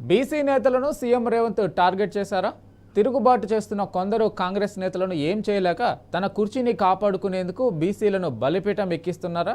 BC నేతలను CM Revanth target చేశారా? తిరుగుబాటు చేస్తున్న కొందరు కాంగ్రెస్ నేతలను ఏం చేయలేక తన కుర్చీని కాపాడుకునేందుకు బీసీలను బలిపీఠం ఎక్కిస్తున్నారా?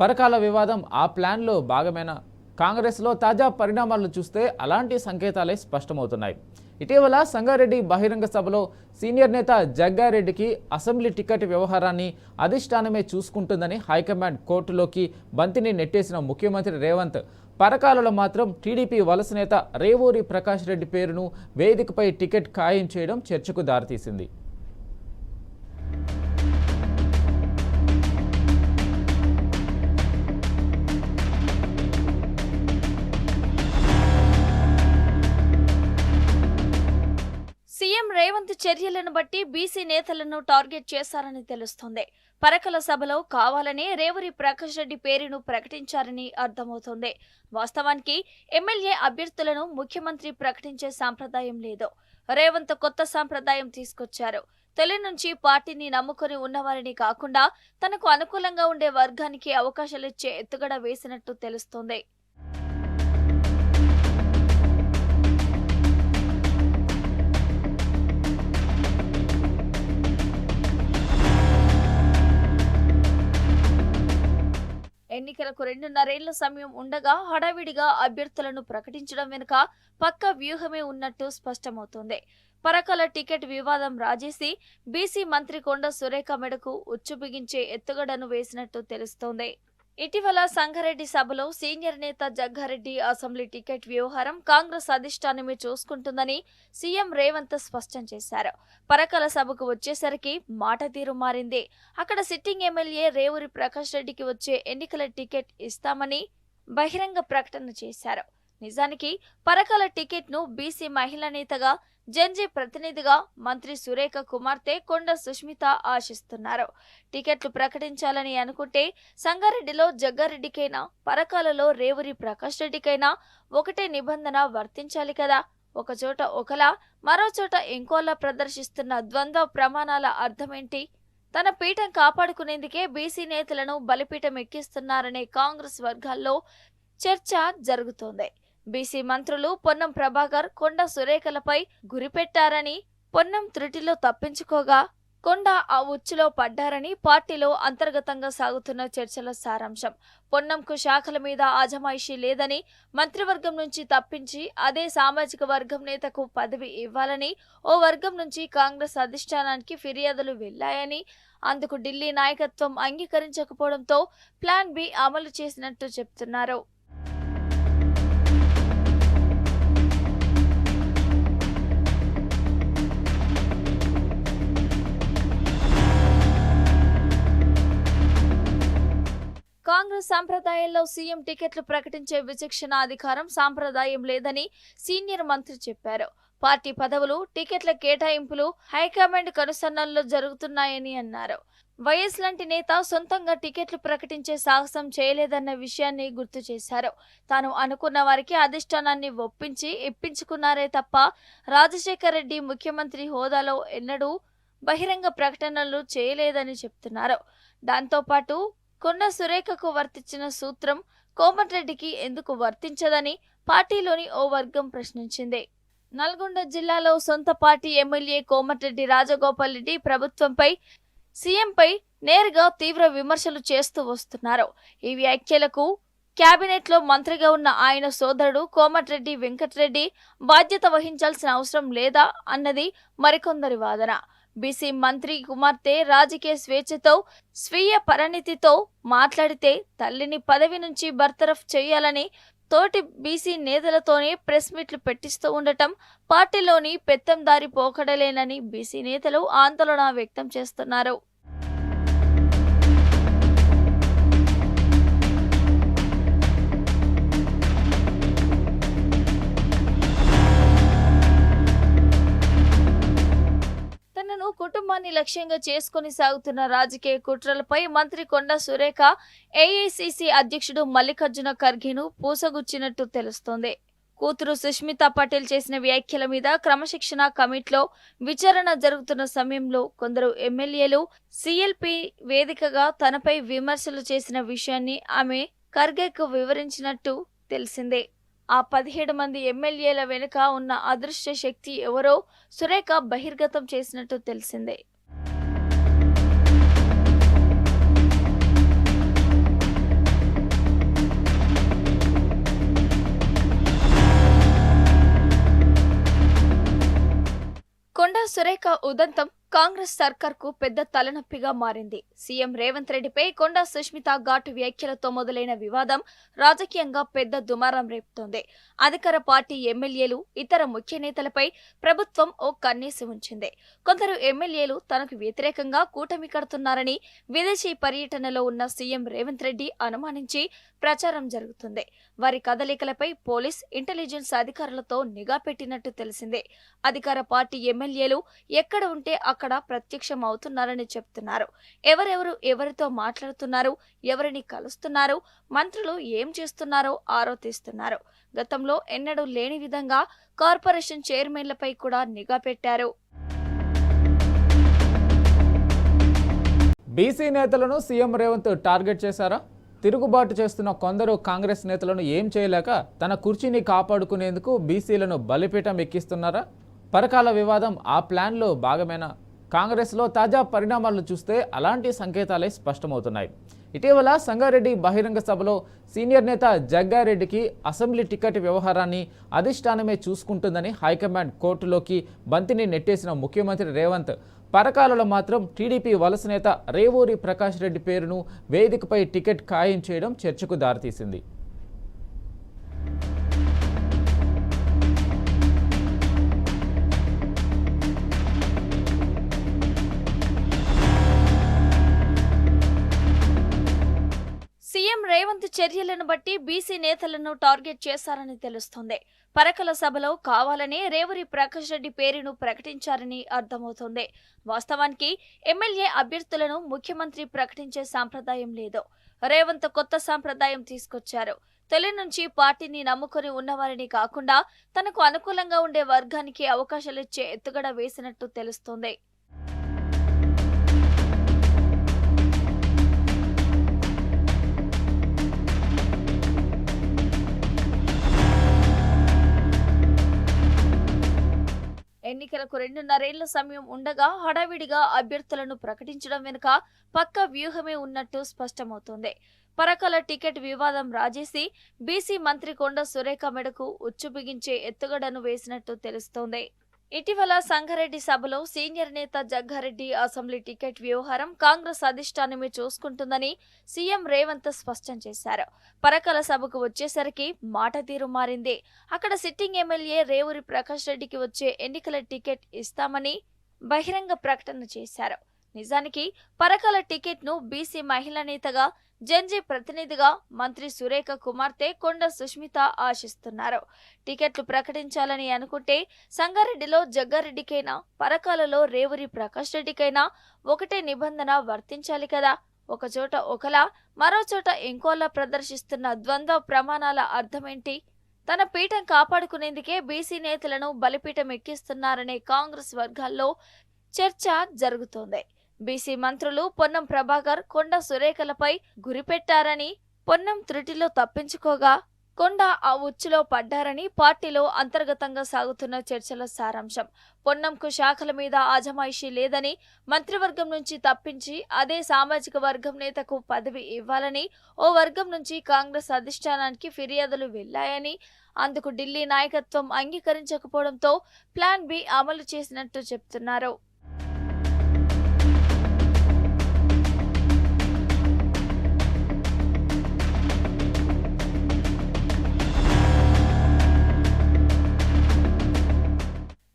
పరకాల వివాదం ఆ ప్లాన్లో భాగమేనా? కాంగ్రెస్లో తాజా పరిణామాలను చూస్తే అలాంటి సంకేతాలే స్పష్టమవుతున్నాయి. ఇటీవల సంగారెడ్డి బహిరంగ సభలో సీనియర్ నేత జగ్గారెడ్డికి అసెంబ్లీ టికెట్ వ్యవహారాన్ని అధిష్టానమే చూసుకుంటుందని హైకమాండ్ కోర్టులోకి బంతిని నెట్టేసిన ముఖ్యమంత్రి రేవంత్ పరకాలలో మాత్రం టీడీపీ వలస నేత రేవూరి ప్రకాష్ రెడ్డి పేరును వేదికపై టికెట్ ఖాయం చేయడం చర్చకు దారితీసింది. సీఎం రేవంత్ చర్యలను బట్టి బీసీ నేతలను టార్గెట్ చేశారని తెలుస్తోంది. పరకల సభలో కావాలనే రేవూరి ప్రకాష్ రెడ్డి పేరును ప్రకటించారని అర్థమవుతోంది. వాస్తవానికి ఎమ్మెల్యే అభ్యర్థులను ముఖ్యమంత్రి ప్రకటించే సాంప్రదాయం లేదు. రేవంత్ కొత్త సాంప్రదాయం తీసుకొచ్చారు. తొలి నుంచి పార్టీని నమ్ముకొని ఉన్నవారిని కాకుండా తనకు అనుకూలంగా ఉండే వర్గానికి అవకాశాలిచ్చే ఎత్తుగడ వేసినట్టు తెలుస్తోంది. ఎన్నికలకు 2.5 ఏళ్ల సమయం ఉండగా హడావిడిగా అభ్యర్థులను ప్రకటించడం వెనుక పక్క వ్యూహమే ఉన్నట్టు స్పష్టమవుతోంది. పరకాల టికెట్ వివాదం రాజేసి బీసీ మంత్రి కొండ సురేఖ మెడకు ఉచ్చు బిగించే ఎత్తుగడను వేసినట్టు తెలుస్తోంది. ఇటీవల సంగారెడ్డి సభలో సీనియర్ నేత జగ్గారెడ్డి అసెంబ్లీ టికెట్ వ్యవహారం కాంగ్రెస్ అధిష్టానమే చూసుకుంటుందని సీఎం రేవంత్ స్పష్టం చేశారు. పరకాల సభకు వచ్చేసరికి మాట తీరు మారింది. అక్కడ సిట్టింగ్ ఎమ్మెల్యే రేవూరి ప్రకాష్ రెడ్డికి వచ్చే ఎన్నికల టికెట్ ఇస్తామని బహిరంగ ప్రకటన చేశారు. నిజానికి పరకాల టికెట్ను బీసీ మహిళా నేతగా జెన్జీ ప్రతినిధిగా మంత్రి సురేఖ కుమార్తె కొండ సుష్మిత ఆశిస్తున్నారు. టికెట్లు ప్రకటించాలని అనుకుంటే సంగారెడ్డిలో జగ్గారెడ్డికైనా పరకాలలో రేవూరి ప్రకాష్ రెడ్డికైనా ఒకటే నిబంధన వర్తించాలి కదా. ఒకచోట ఒకలా మరోచోట ఇంకోలా ప్రదర్శిస్తున్న ద్వంద్వ ప్రమాణాల అర్థమేంటి? తన పీఠం కాపాడుకునేందుకే బీసీ నేతలను బలిపీఠం ఎక్కిస్తున్నారనే కాంగ్రెస్ వర్గాల్లో చర్చ జరుగుతోంది. బీసీ మంత్రులు పొన్నం ప్రభాకర్, కొండ సురేఖలపై గురిపెట్టారని, పొన్నం త్రుటిలో తప్పించుకోగా కొండ ఆ ఉచ్చులో పడ్డారని పార్టీలో అంతర్గతంగా సాగుతున్న చర్చల సారాంశం. పొన్నంకు శాఖల మీద ఆజమాయిషీ లేదని, మంత్రివర్గం నుంచి తప్పించి అదే సామాజిక వర్గం నేతకు పదవి ఇవ్వాలని ఓ వర్గం నుంచి కాంగ్రెస్ అధిష్టానానికి ఫిర్యాదులు వెళ్లాయని, అందుకు ఢిల్లీ నాయకత్వం అంగీకరించకపోవడంతో ప్లాన్ బి అమలు చేసినట్టు చెప్తున్నారు. కాంగ్రెస్ సంప్రదాయంలో సీఎం టికెట్లు ప్రకటించే విచక్షణ అధికారం సాంప్రదాయం లేదని సీనియర్ మంత్రి చెప్పారు. పార్టీ పదవులు, టికెట్ల కేటాయింపులు హైకమాండ్ కనుసన్నల్లో జరుగుతున్నాయని అన్నారు. వైఎస్ లాంటి నేత సొంతంగా టికెట్లు ప్రకటించే సాహసం చేయలేదన్న విషయాన్ని గుర్తు చేశారు. తాను అనుకున్న వారికి అధిష్టానాన్ని ఒప్పించి ఇప్పించుకున్నారే తప్ప రాజశేఖర్ రెడ్డి ముఖ్యమంత్రి హోదాలో ఎన్నడూ బహిరంగ ప్రకటనలు చేయలేదని చెప్తున్నారు. దాంతోపాటు కొండ సురేఖకు వర్తించిన సూత్రం కోమటిరెడ్డికి ఎందుకు వర్తించదని పార్టీలోని ఓ వర్గం ప్రశ్నించింది. నల్గొండ జిల్లాలో సొంత పార్టీ ఎమ్మెల్యే కోమటిరెడ్డి రాజగోపాల్ రెడ్డి ప్రభుత్వంపై, సీఎంపై నేరుగా తీవ్ర విమర్శలు చేస్తూ వస్తున్నారు. ఈ వ్యాఖ్యలకు కేబినెట్లో మంత్రిగా ఉన్న ఆయన సోదరుడు కోమటిరెడ్డి వెంకటరెడ్డి బాధ్యత వహించాల్సిన అవసరం లేదా అన్నది మరికొందరి వాదన. బీసీ మంత్రి కుమార్తె రాజకీయ స్వేచ్ఛతో, స్వీయ పరిణితితో మాట్లాడితే తల్లిని పదవి నుంచి బర్తరఫ్ చేయాలని తోటి బీసీ నేతలతోనే ప్రెస్ మీట్లు పెట్టిస్తూ ఉండటం పార్టీలోని పెత్తందారి పోకడలేనని బీసీ నేతలు ఆందోళన వ్యక్తం చేస్తున్నారు. కుటుంబాన్ని లక్ష్యంగా చేసుకుని సాగుతున్న రాజకీయ కుట్రలపై మంత్రి కొండ సురేఖ ఏఐసీసీ అధ్యక్షుడు మల్లికార్జున ఖర్గేను పూసగుచ్చినట్టు తెలుస్తోంది. కూతురు సుష్మితా పటేల్ చేసిన వ్యాఖ్యల మీద క్రమశిక్షణ కమిటీలో విచారణ జరుగుతున్న సమయంలో కొందరు ఎమ్మెల్యేలు సీఎల్పీ వేదికగా తనపై విమర్శలు చేసిన విషయాన్ని ఆమె ఖర్గేకు వివరించినట్టు తెలిసిందే. ఆ 17 మంది ఎమ్మెల్యేల వెనుక ఉన్న అదృశ్య శక్తి ఎవరో సురేఖ బహిర్గతం చేసినట్టు తెలిసిందే. కొండా సురేఖ ఉదంతం కాంగ్రెస్ సర్కార్కు పెద్ద తలనొప్పిగా మారింది. సీఎం రేవంత్ రెడ్డిపై కొండా సుష్మిత ఘాటు వ్యాఖ్యలతో మొదలైన వివాదం రాజకీయంగా పెద్ద దుమారం రేపుతోంది. అధికార పార్టీ ఎమ్మెల్యేలు, ఇతర ముఖ్య నేతలపై ప్రభుత్వం ఓ కన్నేసి ఉంచింది. కొందరు ఎమ్మెల్యేలు తనకు వ్యతిరేకంగా కూటమి కడుతున్నారని విదేశీ పర్యటనలో ఉన్న సీఎం రేవంత్ రెడ్డి అనుమానించి ప్రచారం జరుగుతుంది. వారి కదలికలపై పోలీస్, ఇంటెలిజెన్స్ అధికారులతో నిఘా పెట్టినట్టు తెలిసిందే. అధికార పార్టీ ఎమ్మెల్యేలు ఎక్కడ ఉంటే అక్కడ ప్రత్యక్షం అవుతున్నారని చెప్తున్నారు. ఎవరెవరు ఎవరితో మాట్లాడుతున్నారు, ఎవరిని కలుస్తున్నారు, మంత్రులు ఏం చేస్తున్నారో ఆరో తీస్తున్నారు. గతంలో ఎన్నడూ లేని విధంగా కార్పొరేషన్ చైర్మన్లపై కూడా నిఘా పెట్టారు. బీసీ నేతలను సీఎం రేవంత్ టార్గెట్ చేశారా? తిరుగుబాటు చేస్తున్న కొందరు కాంగ్రెస్ నేతలను ఏం చేయలేక తన కుర్చీని కాపాడుకునేందుకు బీసీలను బలిపీఠం ఎక్కిస్తున్నారా? పరకాల వివాదం ఆ ప్లాన్లో భాగమేనా? కాంగ్రెస్లో తాజా పరిణామాలను చూస్తే అలాంటి సంకేతాలే స్పష్టమవుతున్నాయి. ఇటీవల సంగారెడ్డి బహిరంగ సభలో సీనియర్ నేత జగ్గారెడ్డికి అసెంబ్లీ టికెట్ వ్యవహారాన్ని అధిష్టానమే చూసుకుంటుందని హైకమాండ్ కోర్టులోకి బంతిని నెట్టేసిన ముఖ్యమంత్రి రేవంత్ పరకాలలో మాత్రం టీడీపీ వలస నేత రేవూరి ప్రకాష్ రెడ్డి పేరును వేదికపై టికెట్ ఖాయం చేయడం చర్చకు దారితీసింది. సీఎం రేవంత్ చర్యలను బట్టి బీసీ నేతలను టార్గెట్ చేశారని తెలుస్తోంది. పరకల సభలో కావాలనే రేవూరి ప్రకాష్ రెడ్డి పేరును ప్రకటించారని అర్థమవుతోంది. వాస్తవానికి ఎమ్మెల్యే అభ్యర్థులను ముఖ్యమంత్రి ప్రకటించే సాంప్రదాయం లేదు. రేవంత్ కొత్త సాంప్రదాయం తీసుకొచ్చారు. తొలి నుంచి పార్టీని నమ్ముకొని ఉన్నవారిని కాకుండా తనకు అనుకూలంగా ఉండే వర్గానికి అవకాశాలిచ్చే ఎత్తుగడ వేసినట్టు తెలుస్తోంది. ఎన్నికలకు 2.5 ఏళ్ల సమయం ఉండగా హడావిడిగా అభ్యర్థులను ప్రకటించడం వెనుక పక్కా వ్యూహమే ఉన్నట్టు స్పష్టమవుతోంది. పరకాల టికెట్ వివాదం రాజేసి బీసీ మంత్రి కొండా సురేఖ మెడకు ఉచ్చు బిగించే ఎత్తుగడను వేసినట్టు తెలుస్తోంది. ఇటీవల సంగారెడ్డి సభలో సీనియర్ నేత జగ్గారెడ్డి అసెంబ్లీ టికెట్ వ్యవహారం కాంగ్రెస్ అధిష్టానమే చూసుకుంటుందని సీఎం రేవంత్ స్పష్టం చేశారు. పరకాల సభకు వచ్చేసరికి మాట తీరు మారింది. అక్కడ సిట్టింగ్ ఎమ్మెల్యే రేవూరి ప్రకాష్ రెడ్డికి వచ్చే ఎన్నికల టికెట్ ఇస్తామని బహిరంగ ప్రకటన చేశారు. నిజానికి పరకాల టికెట్ను బీసీ మహిళా నేతగా, జెన్జీ ప్రతినిధిగా మంత్రి సురేఖ కుమార్తె కొండా సుష్మిత ఆశిస్తున్నారు. టికెట్లు ప్రకటించాలని అనుకుంటే సంగారెడ్డిలో జగ్గారెడ్డికైనా, పరకాలలో రేవూరి ప్రకాష్ రెడ్డికైనా ఒకటే నిబంధన వర్తించాలి కదా. ఒకచోట ఒకలా, మరోచోట ఇంకోలా ప్రదర్శిస్తున్న ద్వంద్వ ప్రమాణాల అర్థమేంటి? తన పీఠం కాపాడుకునేందుకే బీసీ నేతలను బలిపీఠం ఎక్కిస్తున్నారనే కాంగ్రెస్ వర్గాల్లో చర్చ జరుగుతోంది. బీసీ మంత్రులు పొన్నం ప్రభాకర్, కొండా సురేఖలపై గురిపెట్టారని, పొన్నం త్రుటిలో తప్పించుకోగా కొండా ఆ ఉచ్చులో పడ్డారని పార్టీలో అంతర్గతంగా సాగుతున్న చర్చల సారాంశం. పొన్నంకు శాఖల మీద ఆజమాయిషీ లేదని, మంత్రివర్గం నుంచి తప్పించి అదే సామాజిక వర్గం నేతకు పదవి ఇవ్వాలని ఓ వర్గం నుంచి కాంగ్రెస్ అధిష్టానానికి ఫిర్యాదులు వెళ్లాయని, అందుకు ఢిల్లీ నాయకత్వం అంగీకరించకపోవడంతో ప్లాన్ బి అమలు చేసినట్టు చెప్తున్నారు.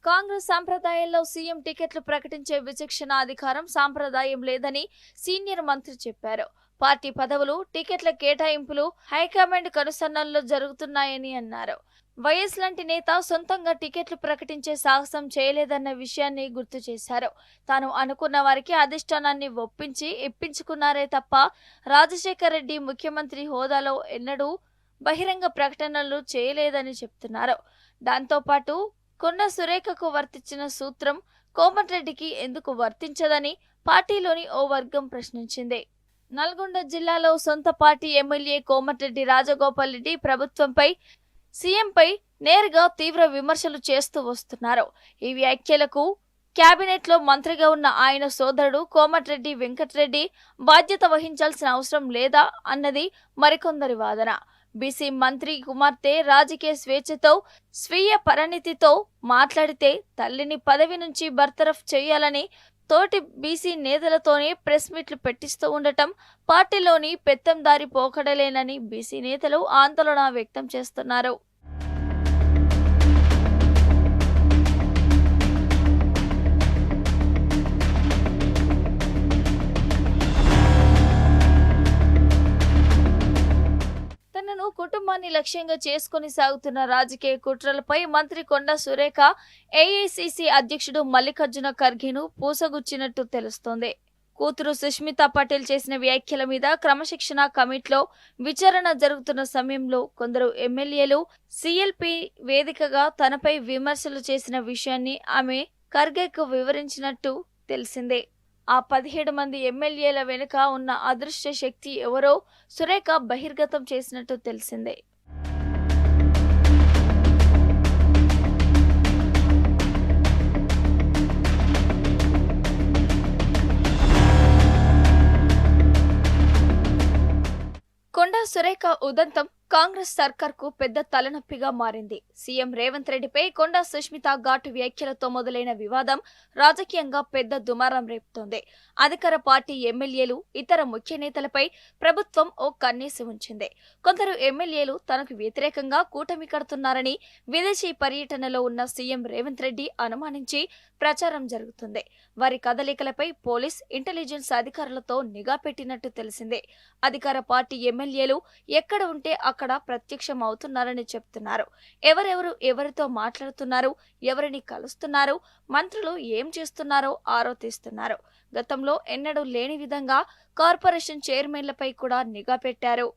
కాంగ్రెస్ సంప్రదాయంలో సీఎం టికెట్లు ప్రకటించే విచక్షణ అధికారం సాంప్రదాయం లేదని సీనియర్ మంత్రి చెప్పారు. పార్టీ పదవులు, టికెట్ల కేటాయింపులు హైకమాండ్ కనుసన్నల్లో జరుగుతున్నాయని అన్నారు. వైఎస్ లాంటి నేత సొంతంగా టికెట్లు ప్రకటించే సాహసం చేయలేదన్న విషయాన్ని గుర్తు చేశారు. తాను అనుకున్న వారికి అధిష్టానాన్ని ఒప్పించి ఇప్పించుకున్నారే తప్ప రాజశేఖర్ రెడ్డి ముఖ్యమంత్రి హోదాలో ఎన్నడూ బహిరంగ ప్రకటనలు చేయలేదని చెప్తున్నారు. దాంతోపాటు కొండా సురేఖకు వర్తించిన సూత్రం కోమటిరెడ్డికి ఎందుకు వర్తించదని పార్టీలోని ఓ వర్గం ప్రశ్నించింది. నల్గొండ జిల్లాలో సొంత పార్టీ ఎమ్మెల్యే కోమటిరెడ్డి రాజగోపాల్ రెడ్డి ప్రభుత్వంపై సీఎంపై నేరుగా తీవ్ర విమర్శలు చేస్తూ వస్తున్నారు. ఈ వ్యాఖ్యలకు కేబినెట్ లో మంత్రిగా ఉన్న ఆయన సోదరుడు కోమటిరెడ్డి వెంకటరెడ్డి బాధ్యత వహించాల్సిన అవసరం లేదా అన్నది మరికొందరి వాదన. బీసీ మంత్రి కుమార్తె రాజకీయ స్వేచ్ఛతో స్వీయ పరిణితితో మాట్లాడితే తల్లిని పదవి నుంచి బర్తరఫ్ చేయాలని తోటి బీసీ నేతలతోనే ప్రెస్ మీట్లు పెట్టిస్తూ ఉండటం పార్టీలోని పెత్తందారి పోకడలేనని బీసీ నేతలు ఆందోళన వ్యక్తం చేస్తున్నారు. తనను కుటుంబాన్ని లక్ష్యంగా చేసుకుని సాగుతున్న రాజకీయ కుట్రలపై మంత్రి కొండా సురేఖ ఏఐసీసీ అధ్యక్షుడు మల్లికార్జున ఖర్గేను పూసగుచ్చినట్టు తెలుస్తోంది. కూతురు సుష్మితా పటేల్ చేసిన వ్యాఖ్యల మీద క్రమశిక్షణ కమిటీలో విచారణ జరుగుతున్న సమయంలో కొందరు ఎమ్మెల్యేలు సీఎల్పీ వేదికగా తనపై విమర్శలు చేసిన విషయాన్ని ఆమె ఖర్గేకు వివరించినట్టు తెలిసిందే. ఆ 17 మంది ఎమ్మెల్యేల వెనుక ఉన్న అదృశ్య శక్తి ఎవరో సురేఖ బహిర్గతం చేసినట్టు తెలిసిందే. కొండా సురేఖ ఉదంతం కాంగ్రెస్ సర్కార్కు పెద్ద తలనొప్పిగా మారింది. సీఎం రేవంత్ రెడ్డిపై కొండా సుష్మిత ఘాటు వ్యాఖ్యలతో మొదలైన వివాదం రాజకీయంగా పెద్ద దుమారం రేపుతోంది. అధికార పార్టీ ఎమ్మెల్యేలు, ఇతర ముఖ్య నేతలపై ప్రభుత్వం ఓ కన్నేసి ఉంచింది. కొందరు ఎమ్మెల్యేలు తనకు వ్యతిరేకంగా కూటమి కడుతున్నారని విదేశీ పర్యటనలో ఉన్న సీఎం రేవంత్ రెడ్డి అనుమానించి ప్రచారం జరుగుతుంది. వారి కదలికలపై పోలీస్, ఇంటెలిజెన్స్ అధికారులతో నిఘా పెట్టినట్టు తెలిసిందే. అధికార పార్టీ ఎమ్మెల్యేలు ఎక్కడ ఉంటే అక్కడ ప్రత్యక్షం అవుతున్నారని చెప్తున్నారు. ఎవరెవరు ఎవరితో మాట్లాడుతున్నారు, ఎవరిని కలుస్తున్నారు, మంత్రులు ఏం చేస్తున్నారో ఆరో తీస్తున్నారు. గతంలో ఎన్నడూ లేని విధంగా కార్పొరేషన్ చైర్మన్లపై కూడా నిఘా పెట్టారు.